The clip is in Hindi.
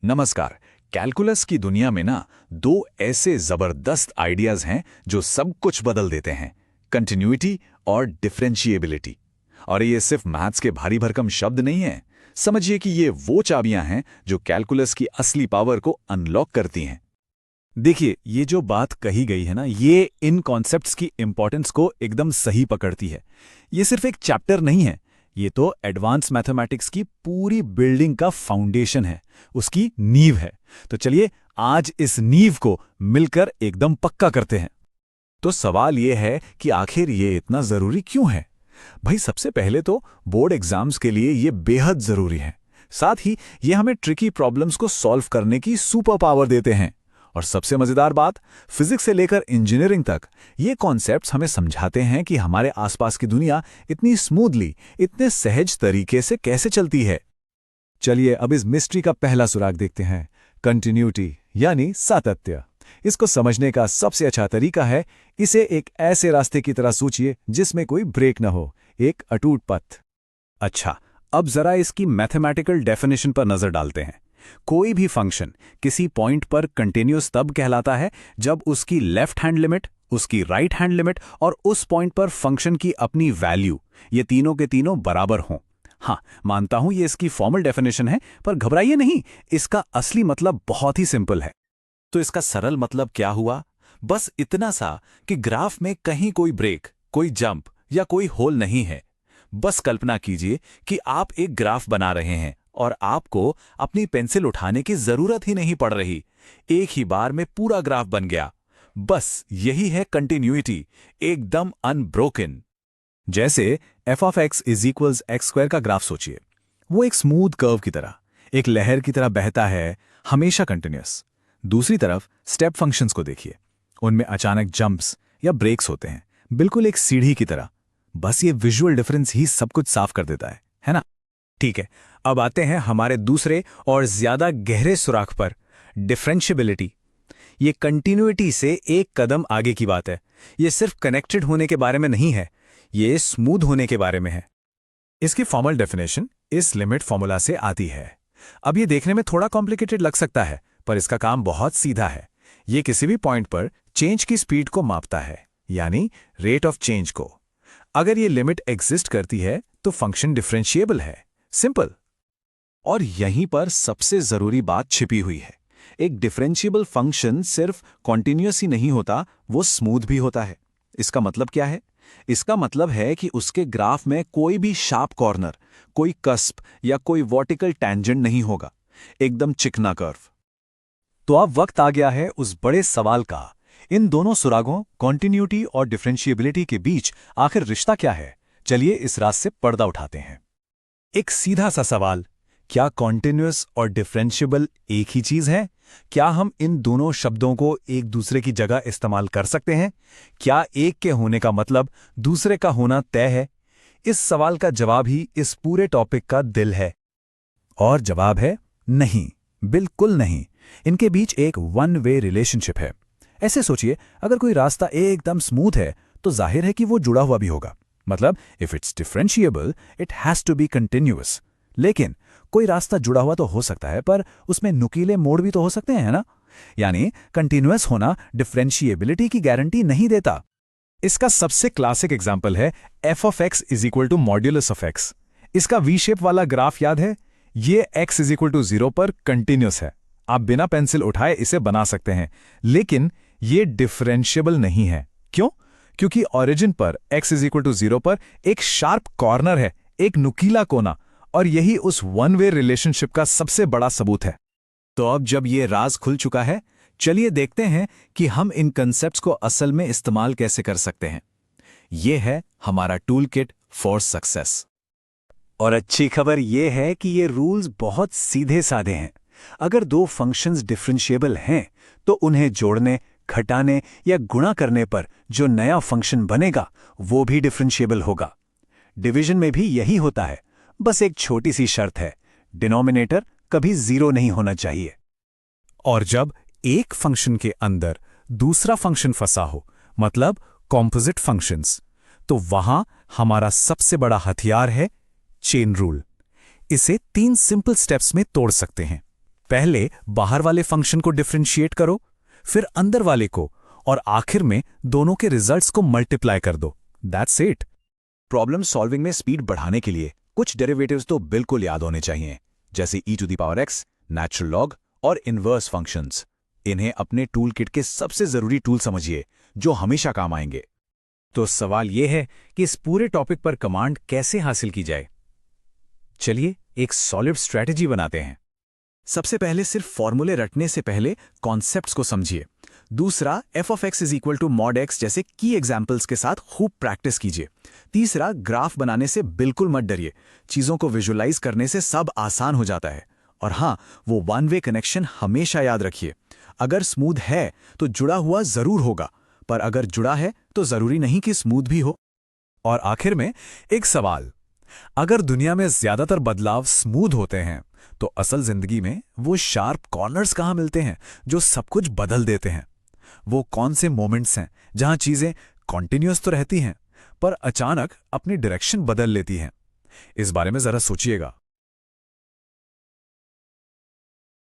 नमस्कार। कैलकुलस की दुनिया में ना दो ऐसे जबरदस्त आइडियाज हैं जो सब कुछ बदल देते हैं, कंटिन्यूटी और डिफरेंशिएबिलिटी। और ये सिर्फ मैथ्स के भारी भरकम शब्द नहीं हैं। समझिए कि ये वो चाबियां हैं जो कैलकुलस की असली पावर को अनलॉक करती हैं। देखिए, ये जो बात कही गई है ना, ये इन कॉन्सेप्ट्स की इंपॉर्टेंस को एकदम सही पकड़ती है। ये सिर्फ एक चैप्टर नहीं है, ये तो एडवांस मैथमेटिक्स की पूरी बिल्डिंग का फाउंडेशन है, उसकी नींव है। तो चलिए आज इस नींव को मिलकर एकदम पक्का करते हैं। तो सवाल ये है कि आखिर ये इतना जरूरी क्यों है? भाई, सबसे पहले तो बोर्ड एग्जाम्स के लिए ये बेहद जरूरी है। साथ ही ये हमें ट्रिकी प्रॉब्लम्स को सॉल्व करने की सुपर पावर देते हैं। और सबसे मजेदार बात, फिजिक्स से लेकर इंजीनियरिंग तक ये कॉन्सेप्ट्स हमें समझाते हैं कि हमारे आसपास की दुनिया इतनी स्मूथली, इतने सहज तरीके से कैसे चलती है। चलिए अब इस मिस्ट्री का पहला सुराग देखते हैं, कंटिन्यूटी यानी सातत्य। इसको समझने का सबसे अच्छा तरीका है इसे एक ऐसे रास्ते की तरह सोचिए जिसमें कोई ब्रेक न हो, एक अटूट पथ। अच्छा, अब जरा इसकी मैथमेटिकल डेफिनेशन पर नजर डालते हैं। कोई भी फंक्शन किसी पॉइंट पर कंटिन्यूअस तब कहलाता है जब उसकी लेफ्ट हैंड लिमिट, उसकी राइट हैंड लिमिट और उस पॉइंट पर फंक्शन की अपनी वैल्यू, ये तीनों के तीनों बराबर हों। हाँ, मानता हूं ये इसकी फॉर्मल डेफिनेशन है, पर घबराइए नहीं, इसका असली मतलब बहुत ही सिंपल है। तो इसका सरल मतलब क्या हुआ? बस इतना सा कि ग्राफ में कहीं कोई ब्रेक, कोई जंप या कोई होल नहीं है। बस कल्पना कीजिए कि आप एक ग्राफ बना रहे हैं और आपको अपनी पेंसिल उठाने की जरूरत ही नहीं पड़ रही। एक ही बार में पूरा ग्राफ बन गया। बस यही है कंटिन्यूटी, एकदम अनब्रोकन। जैसे f of x is equals x square का ग्राफ सोचिए। वो एक स्मूथ कर्व की तरह, एक लहर की तरह बहता है, हमेशा कंटिन्यूअस। दूसरी तरफ स्टेप फंक्शंस को देखिए, उनमें अचानक जंप्स या ब्रेक्स होते हैं, बिल्कुल एक सीढ़ी की तरह। बस ये विजुअल डिफरेंस ही सब कुछ साफ कर देता है ना? ठीक है, अब आते हैं हमारे दूसरे और ज्यादा गहरे सुराख पर, डिफरेंशिएबिलिटी। ये कंटिन्यूटी से एक कदम आगे की बात है। ये सिर्फ कनेक्टेड होने के बारे में नहीं है, ये स्मूथ होने के बारे में है। इसकी फॉर्मल डेफिनेशन इस लिमिट फॉर्मूला से आती है। अब ये देखने में थोड़ा कॉम्प्लिकेटेड लग सकता है, पर इसका काम बहुत सीधा है। ये किसी भी पॉइंट पर चेंज की स्पीड को मापता है, यानी रेट ऑफ चेंज को। अगर ये लिमिट एग्जिस्ट करती है तो फंक्शन डिफरेंशिएबल है, सिंपल। और यहीं पर सबसे जरूरी बात छिपी हुई है। एक डिफरेंशिएबल फंक्शन सिर्फ कॉन्टिन्यूअस ही नहीं होता, वो स्मूथ भी होता है। इसका मतलब क्या है? इसका मतलब है कि उसके ग्राफ में कोई भी शार्प कॉर्नर, कोई कस्प या कोई वर्टिकल टैंजेंट नहीं होगा, एकदम चिकना कर्व। तो अब वक्त आ गया है उस बड़े सवाल का, इन दोनों सुरागों कॉन्टिन्यूटी और डिफरेंशिएबिलिटी के बीच आखिर रिश्ता क्या है? चलिए इस राज से पर्दा उठाते हैं। एक सीधा सा सवाल, क्या कॉन्टिन्यूअस और डिफरेंशिएबल एक ही चीज है? क्या हम इन दोनों शब्दों को एक दूसरे की जगह इस्तेमाल कर सकते हैं? क्या एक के होने का मतलब दूसरे का होना तय है? इस सवाल का जवाब ही इस पूरे टॉपिक का दिल है। और जवाब है नहीं, बिल्कुल नहीं। इनके बीच एक वन वे रिलेशनशिप है। ऐसे सोचिए, अगर कोई रास्ता एकदम स्मूथ है तो जाहिर है कि वो जुड़ा हुआ भी होगा। मतलब if it's differentiable it has to be continuous. लेकिन कोई रास्ता जुड़ा हुआ तो हो सकता है, पर उसमें नुकीले मोड़ भी तो हो सकते हैं ना? यानी कंटिन्यूअस होना डिफरेंशिएबिलिटी की गारंटी नहीं देता। इसका सबसे क्लासिक एग्जांपल है f of x is equal to modulus of x। इसका वी शेप वाला ग्राफ याद है? ये x इज इक्वल टू 0 पर कंटिन्यूअस है। आप बिना पेंसिल उठाए इसे बना सकते हैं, लेकिन ये डिफरेंशिएबल नहीं है। क्यों? क्योंकि ओरिजिन पर x इज इक्वल टू 0 पर एक शार्प कॉर्नर है, एक नुकीला कोना, और यही उस वन वे रिलेशनशिप का सबसे बड़ा सबूत है। तो अब जब ये राज खुल चुका है, चलिए देखते हैं कि हम इन कंसेप्ट्स को असल में इस्तेमाल कैसे कर सकते हैं। ये है हमारा टूल किट फॉर सक्सेस। और अच्छी खबर यह है कि ये रूल्स बहुत सीधे साधे हैं। अगर दो फंक्शंस डिफरेंशिएबल हैं तो उन्हें जोड़ने, घटाने या गुणा करने पर जो नया फंक्शन बनेगा वो भी डिफरेंशिएबल होगा। डिवीजन में भी यही होता है, बस एक छोटी सी शर्त है, डिनोमिनेटर कभी 0 नहीं होना चाहिए। और जब एक फंक्शन के अंदर दूसरा फंक्शन फंसा हो, मतलब कॉम्पोजिट फंक्शंस, तो वहां हमारा सबसे बड़ा हथियार है चेन रूल। इसे 3 सिंपल स्टेप्स में तोड़ सकते हैं। पहले बाहर वाले फंक्शन को डिफरेंशिएट करो, फिर अंदर वाले को, और आखिर में दोनों के रिजल्ट्स को मल्टीप्लाई कर दो। That's it. प्रॉब्लम सॉल्विंग में स्पीड बढ़ाने के लिए कुछ डेरिवेटिव्स तो बिल्कुल याद होने चाहिए, जैसे e⁻x, नेचुरल लॉग और इनवर्स फंक्शंस। इन्हें अपने टूल किट के सबसे जरूरी टूल समझिए, जो हमेशा काम आएंगे। तो सवाल यह है कि इस पूरे टॉपिक पर कमांड कैसे हासिल की जाए। चलिए एक सॉलिड स्ट्रैटेजी बनाते हैं। सबसे पहले सिर्फ फॉर्मूले रटने से पहले कॉन्सेप्ट्स को समझिए। दूसरा, f(x) = mod x जैसे की एग्जाम्पल्स के साथ खूब प्रैक्टिस कीजिए। तीसरा, ग्राफ बनाने से बिल्कुल मत डरिए, चीज़ों को विजुअलाइज करने से सब आसान हो जाता है। और हाँ, वो वन वे कनेक्शन हमेशा याद रखिए। अगर स्मूथ है तो जुड़ा हुआ जरूर होगा, पर अगर जुड़ा है तो जरूरी नहीं कि स्मूथ भी हो। और आखिर में एक सवाल, अगर दुनिया में ज्यादातर बदलाव स्मूथ होते हैं तो असल जिंदगी में वो शार्प कॉर्नर्स कहाँ मिलते हैं जो सब कुछ बदल देते हैं? वो कौन से मोमेंट्स हैं जहां चीजें कॉन्टिन्यूअस तो रहती हैं पर अचानक अपनी डायरेक्शन बदल लेती हैं? इस बारे में जरा सोचिएगा।